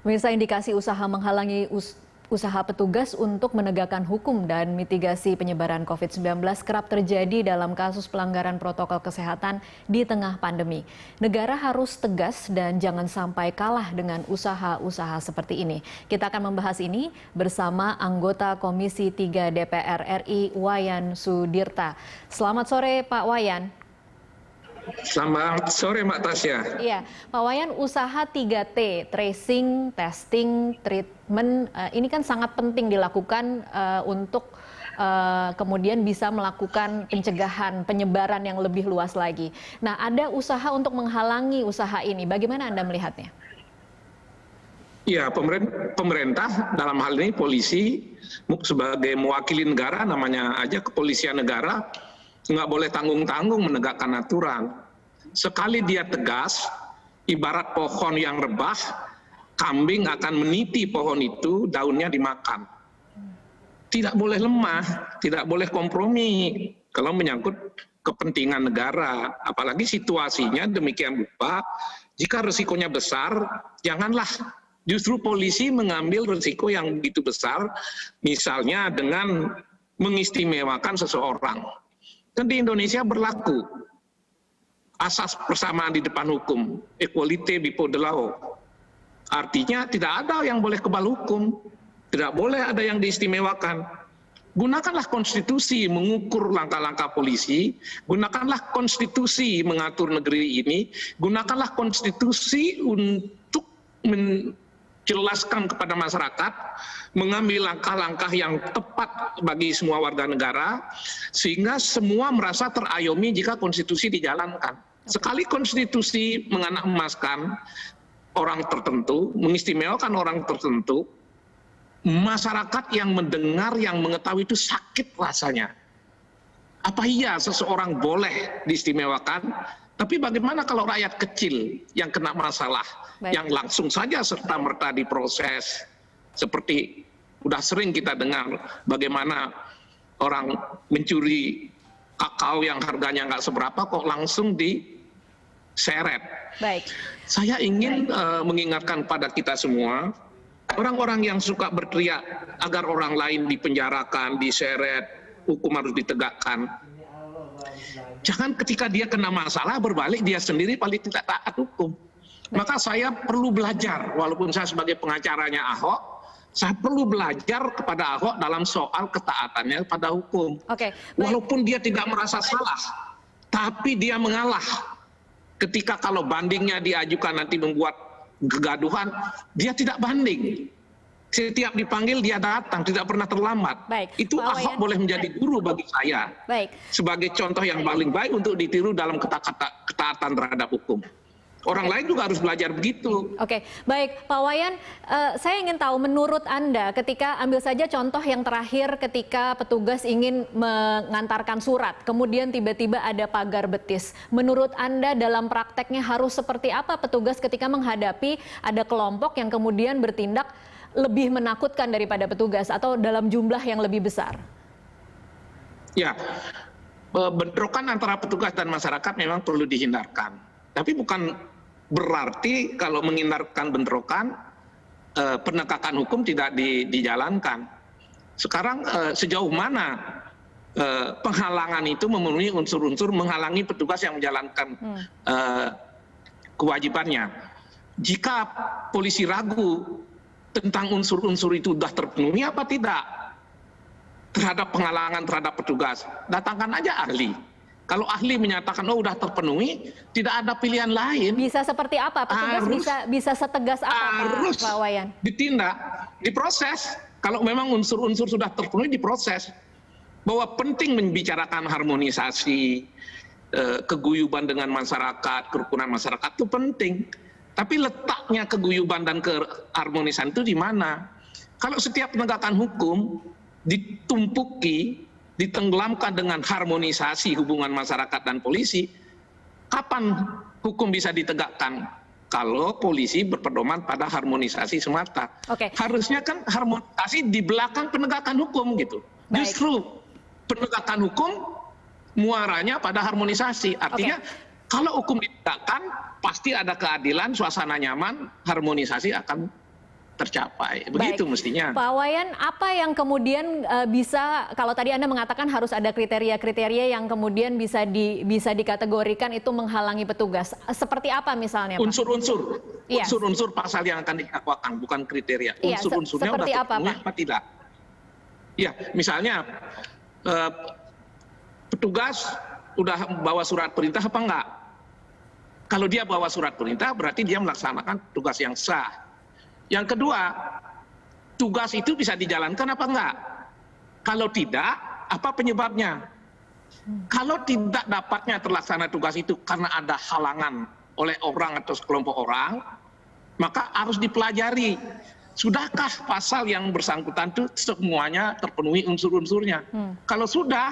Pemirsa, indikasi usaha menghalangi usaha petugas untuk menegakkan hukum dan mitigasi penyebaran COVID-19 kerap terjadi dalam kasus pelanggaran protokol kesehatan di tengah pandemi. Negara harus tegas dan jangan sampai kalah dengan usaha-usaha seperti ini. Kita akan membahas ini bersama anggota Komisi 3 DPR RI, Wayan Sudirta. Selamat sore, Pak Wayan. Selamat sore, Mbak Tasya. Iya, Pak Wayan, usaha 3T, tracing, testing, treatment, ini kan sangat penting dilakukan untuk kemudian bisa melakukan pencegahan penyebaran yang lebih luas lagi. Nah, ada usaha untuk menghalangi usaha ini. Bagaimana Anda melihatnya? Ya, pemerintah dalam hal ini polisi sebagai mewakili negara, namanya aja kepolisian negara, nggak boleh tanggung-tanggung menegakkan aturan. Sekali dia tegas, ibarat pohon yang rebah, kambing akan meniti pohon itu, daunnya dimakan. Tidak boleh lemah, tidak boleh kompromi kalau menyangkut kepentingan negara. Apalagi situasinya demikian rupa, jika risikonya besar, janganlah justru polisi mengambil risiko yang begitu besar, misalnya dengan mengistimewakan seseorang. Dan di Indonesia berlaku asas persamaan di depan hukum, equality before the law. Artinya tidak ada yang boleh kebal hukum, tidak boleh ada yang diistimewakan. Gunakanlah konstitusi mengukur langkah-langkah polisi, gunakanlah konstitusi mengatur negeri ini, gunakanlah konstitusi untuk jelaskan kepada masyarakat, mengambil langkah-langkah yang tepat bagi semua warga negara, sehingga semua merasa terayomi jika konstitusi dijalankan. Sekali konstitusi menganak-emaskan orang tertentu, mengistimewakan orang tertentu, masyarakat yang mendengar, yang mengetahui itu sakit rasanya. Apa iya seseorang boleh diistimewakan? Tapi bagaimana kalau rakyat kecil yang kena masalah, yang langsung saja serta-merta diproses, seperti udah sering kita dengar bagaimana orang mencuri kakao yang harganya nggak seberapa kok langsung diseret. Baik. Saya ingin mengingatkan pada kita semua, orang-orang yang suka berteriak agar orang lain dipenjarakan, diseret, hukum harus ditegakkan. Jangan ketika dia kena masalah berbalik dia sendiri paling tidak taat hukum. Maka saya perlu belajar, walaupun saya sebagai pengacaranya Ahok, saya perlu belajar kepada Ahok dalam soal ketaatannya pada hukum. Walaupun dia tidak merasa salah, tapi dia mengalah. Ketika kalau bandingnya diajukan nanti membuat kegaduhan, dia tidak banding. Setiap dipanggil dia datang, tidak pernah terlambat. Itu Ahok boleh menjadi guru bagi saya. Sebagai contoh yang paling baik untuk ditiru dalam ketaatan terhadap hukum. Orang lain juga harus belajar begitu. Baik Pak Wayan, saya ingin tahu menurut Anda ketika ambil saja contoh yang terakhir ketika petugas ingin mengantarkan surat, kemudian tiba-tiba ada pagar betis. Menurut Anda dalam prakteknya harus seperti apa petugas ketika menghadapi ada kelompok yang kemudian bertindak lebih menakutkan daripada petugas atau dalam jumlah yang lebih besar? Ya, bentrokan antara petugas dan masyarakat memang perlu dihindarkan. Tapi bukan berarti kalau menghindarkan bentrokan, penegakan hukum tidak dijalankan. Sekarang sejauh mana penghalangan itu memenuhi unsur-unsur menghalangi petugas yang menjalankan kewajibannya. Jika polisi ragu tentang unsur-unsur itu sudah terpenuhi apa tidak terhadap penghalangan terhadap petugas, datangkan aja ahli. Kalau ahli menyatakan oh sudah terpenuhi, tidak ada pilihan lain. Bisa seperti apa? Petugas bisa setegas apa, Pak Wayan? Ditindak, diproses. Kalau memang unsur-unsur sudah terpenuhi, diproses. Bahwa penting membicarakan harmonisasi, keguyuban dengan masyarakat, kerukunan masyarakat itu penting. Tapi letaknya keguyuban dan keharmonisan itu di mana? Kalau setiap penegakan hukum ditumpuki, ditenggelamkan dengan harmonisasi hubungan masyarakat dan polisi, kapan hukum bisa ditegakkan? Kalau polisi berpedoman pada harmonisasi semata. Harusnya kan harmonisasi di belakang penegakan hukum gitu. Justru penegakan hukum muaranya pada harmonisasi. Artinya kalau hukum ditegakkan, pasti ada keadilan, suasana nyaman, harmonisasi akan tercapai. Begitu Baik. mestinya. Pak Wayan, apa yang kemudian bisa, kalau tadi Anda mengatakan harus ada kriteria-kriteria yang kemudian bisa dikategorikan itu menghalangi petugas. Seperti apa misalnya, Pak? Unsur-unsur, Iya. unsur-unsur pasal yang akan didakwakan, bukan kriteria. Iya, Unsur-unsurnya seperti sudah apa, terpenuhi Pak? apa tidak? Ya, misalnya petugas udah bawa surat perintah apa enggak? Kalau dia bawa surat perintah berarti dia melaksanakan tugas yang sah. Yang kedua, tugas itu bisa dijalankan apa enggak? Kalau tidak, apa penyebabnya? Kalau tidak dapatnya terlaksana tugas itu karena ada halangan oleh orang atau sekelompok orang, maka harus dipelajari. Sudahkah pasal yang bersangkutan itu semuanya terpenuhi unsur-unsurnya? Kalau sudah,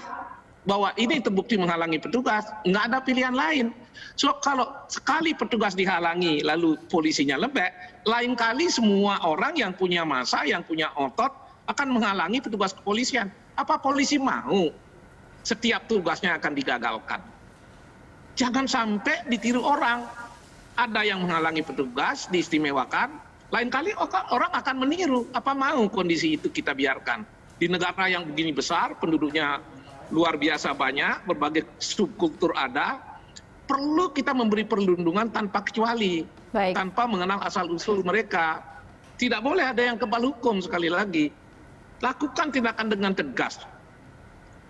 bahwa ini terbukti menghalangi petugas, nggak ada pilihan lain. So kalau sekali petugas dihalangi lalu polisinya lebek, lain kali semua orang yang punya massa, yang punya otot akan menghalangi petugas kepolisian. Apa polisi mau setiap tugasnya akan digagalkan? Jangan sampai ditiru orang. Ada yang menghalangi petugas, diistimewakan, lain kali orang akan meniru. Apa mau kondisi itu kita biarkan? Di negara yang begini besar, penduduknya luar biasa banyak, berbagai subkultur ada, perlu kita memberi perlindungan tanpa kecuali, tanpa mengenal asal-usul mereka. Tidak boleh ada yang kebal hukum, sekali lagi. Lakukan tindakan dengan tegas.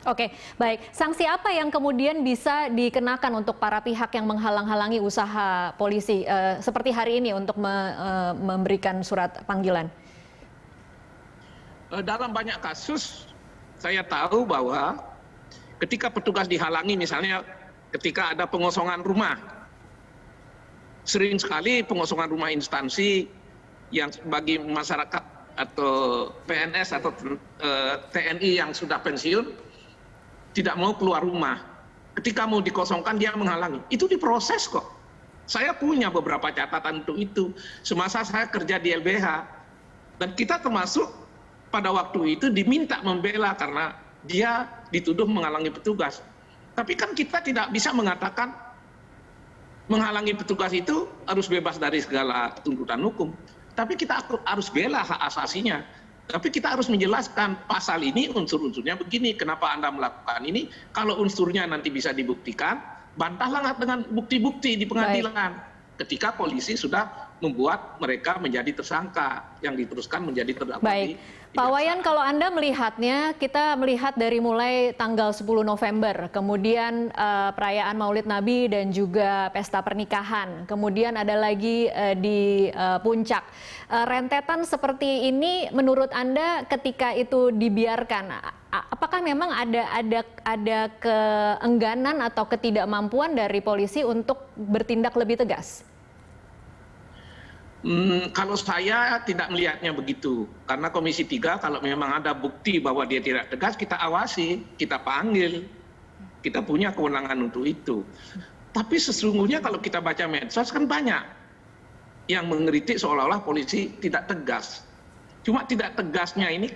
Oke, baik. Sanksi apa yang kemudian bisa dikenakan untuk para pihak yang menghalang-halangi usaha polisi, seperti hari ini untuk memberikan surat panggilan? Dalam banyak kasus, saya tahu bahwa ketika petugas dihalangi, misalnya ketika ada pengosongan rumah, sering sekali pengosongan rumah instansi yang bagi masyarakat atau PNS atau TNI yang sudah pensiun tidak mau keluar rumah. Ketika mau dikosongkan dia menghalangi. Itu diproses kok. Saya punya beberapa catatan untuk itu. Semasa saya kerja di LBH, dan kita termasuk pada waktu itu diminta membela karena dia dituduh menghalangi petugas. Tapi kan kita tidak bisa mengatakan menghalangi petugas itu harus bebas dari segala tuntutan hukum. Tapi kita harus bela hak asasinya. Tapi kita harus menjelaskan pasal ini unsur-unsurnya begini. Kenapa Anda melakukan ini? Kalau unsurnya nanti bisa dibuktikan, bantahlah dengan bukti-bukti di pengadilan. Ketika polisi sudah membuat mereka menjadi tersangka, yang diteruskan menjadi terdakwa. Baik, Pak Wayan, kalau Anda melihatnya, kita melihat dari mulai tanggal 10 November, kemudian perayaan Maulid Nabi dan juga pesta pernikahan, kemudian ada lagi di puncak. Rentetan seperti ini, menurut Anda ketika itu dibiarkan, apakah memang ada keengganan atau ketidakmampuan dari polisi untuk bertindak lebih tegas? Kalau saya tidak melihatnya begitu, karena Komisi 3 kalau memang ada bukti bahwa dia tidak tegas, kita awasi, kita panggil, kita punya kewenangan untuk itu. Tapi sesungguhnya kalau kita baca medsos kan banyak yang mengkritik seolah-olah polisi tidak tegas. Cuma tidak tegasnya ini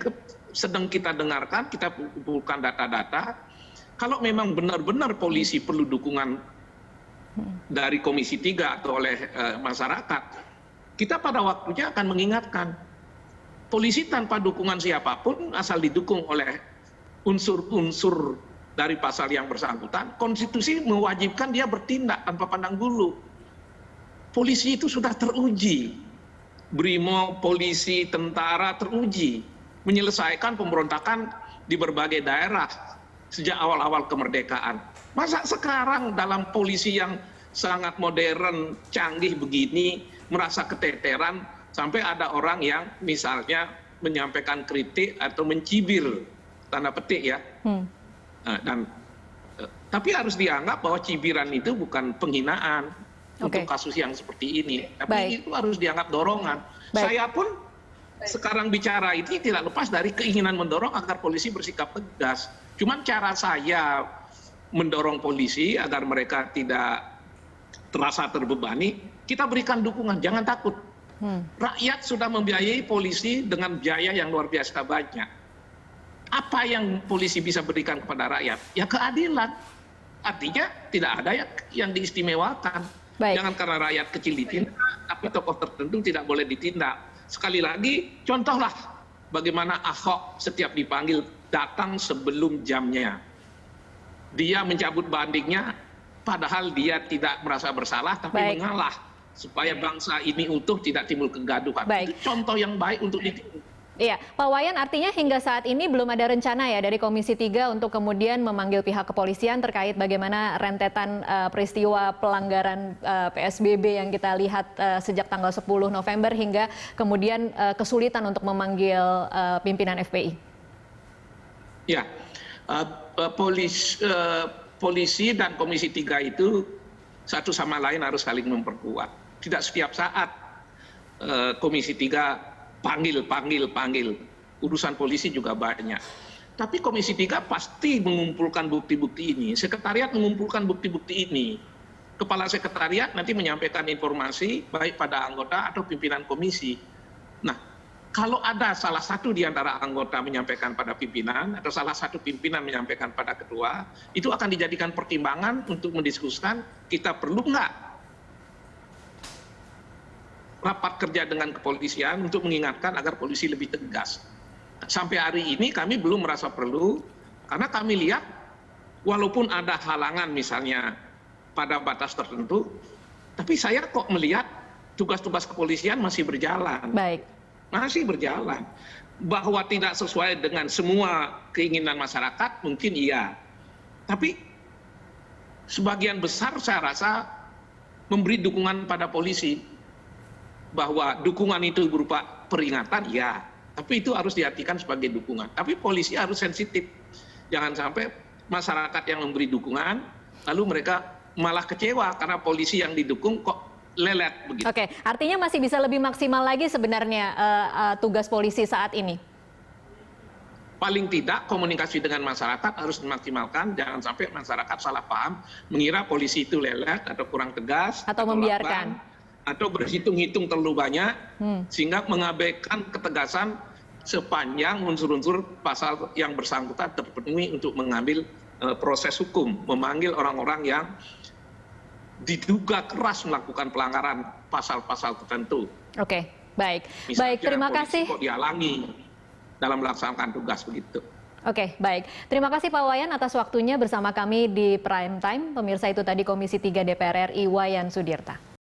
sedang kita dengarkan, kita kumpulkan data-data. Kalau memang benar-benar polisi perlu dukungan dari Komisi 3 atau oleh masyarakat, kita pada waktunya akan mengingatkan, polisi tanpa dukungan siapapun, asal didukung oleh unsur-unsur dari pasal yang bersangkutan, konstitusi mewajibkan dia bertindak tanpa pandang bulu. Polisi itu sudah teruji, BRIMO, polisi, tentara teruji, menyelesaikan pemberontakan di berbagai daerah sejak awal-awal kemerdekaan. Masa sekarang dalam polisi yang sangat modern, canggih begini, merasa keteteran sampai ada orang yang misalnya menyampaikan kritik atau mencibir, tanda petik ya. Tapi harus dianggap bahwa cibiran itu bukan penghinaan untuk kasus yang seperti ini. Tapi itu harus dianggap dorongan. Saya pun sekarang bicara ini tidak lepas dari keinginan mendorong agar polisi bersikap tegas. Cuman cara saya mendorong polisi agar mereka tidak terasa terbebani, kita berikan dukungan, jangan takut. Rakyat sudah membiayai polisi dengan biaya yang luar biasa banyak. Apa yang polisi bisa berikan kepada rakyat? Ya keadilan. Artinya tidak ada yang diistimewakan. Jangan karena rakyat kecil ditindak, tapi tokoh tertentu tidak boleh ditindak. sekali lagi, contohlah bagaimana Ahok setiap dipanggil datang sebelum jamnya. Dia mencabut bandingnya, padahal dia tidak merasa bersalah, tapi mengalah supaya bangsa ini utuh, tidak timbul kegaduhan. Itu contoh yang baik untuk ditiru. Iya, Pak Wayan, artinya hingga saat ini belum ada rencana ya dari Komisi 3 untuk kemudian memanggil pihak kepolisian terkait bagaimana rentetan peristiwa pelanggaran PSBB yang kita lihat sejak tanggal 10 November hingga kemudian kesulitan untuk memanggil pimpinan FPI. Ya, polisi dan Komisi 3 itu satu sama lain harus saling memperkuat. Tidak setiap saat Komisi 3 panggil. Urusan polisi juga banyak. Tapi Komisi 3 pasti mengumpulkan bukti-bukti ini. Sekretariat mengumpulkan bukti-bukti ini. Kepala sekretariat nanti menyampaikan informasi baik pada anggota atau pimpinan komisi. Nah, kalau ada salah satu di antara anggota menyampaikan pada pimpinan atau salah satu pimpinan menyampaikan pada ketua, itu akan dijadikan pertimbangan untuk mendiskusikan kita perlu nggak rapat kerja dengan kepolisian untuk mengingatkan agar polisi lebih tegas. Sampai hari ini kami belum merasa perlu, karena kami lihat walaupun ada halangan misalnya pada batas tertentu, tapi saya kok melihat tugas-tugas kepolisian masih berjalan. Masih berjalan. Bahwa tidak sesuai dengan semua keinginan masyarakat, mungkin iya. Tapi sebagian besar saya rasa memberi dukungan pada polisi. Bahwa dukungan itu berupa peringatan, ya. Tapi itu harus diartikan sebagai dukungan. Tapi polisi harus sensitif. Jangan sampai masyarakat yang memberi dukungan, lalu mereka malah kecewa karena polisi yang didukung kok lelet begitu. Oke, artinya masih bisa lebih maksimal lagi sebenarnya tugas polisi saat ini? Paling tidak komunikasi dengan masyarakat harus dimaksimalkan, jangan sampai masyarakat salah paham, mengira polisi itu lelet atau kurang tegas. Atau membiarkan. Atau berhitung-hitung terlalu banyak, sehingga mengabaikan ketegasan sepanjang unsur-unsur pasal yang bersangkutan terpenuhi untuk mengambil proses hukum, memanggil orang-orang yang diduga keras melakukan pelanggaran pasal-pasal tertentu. Oke, baik. Misalnya, baik, terima kasih. Kok dihalangi dalam melaksanakan tugas begitu. Oke, baik. Terima kasih Pak Wayan atas waktunya bersama kami di Prime Time. Pemirsa, itu tadi Komisi 3 DPR RI Wayan Sudirta.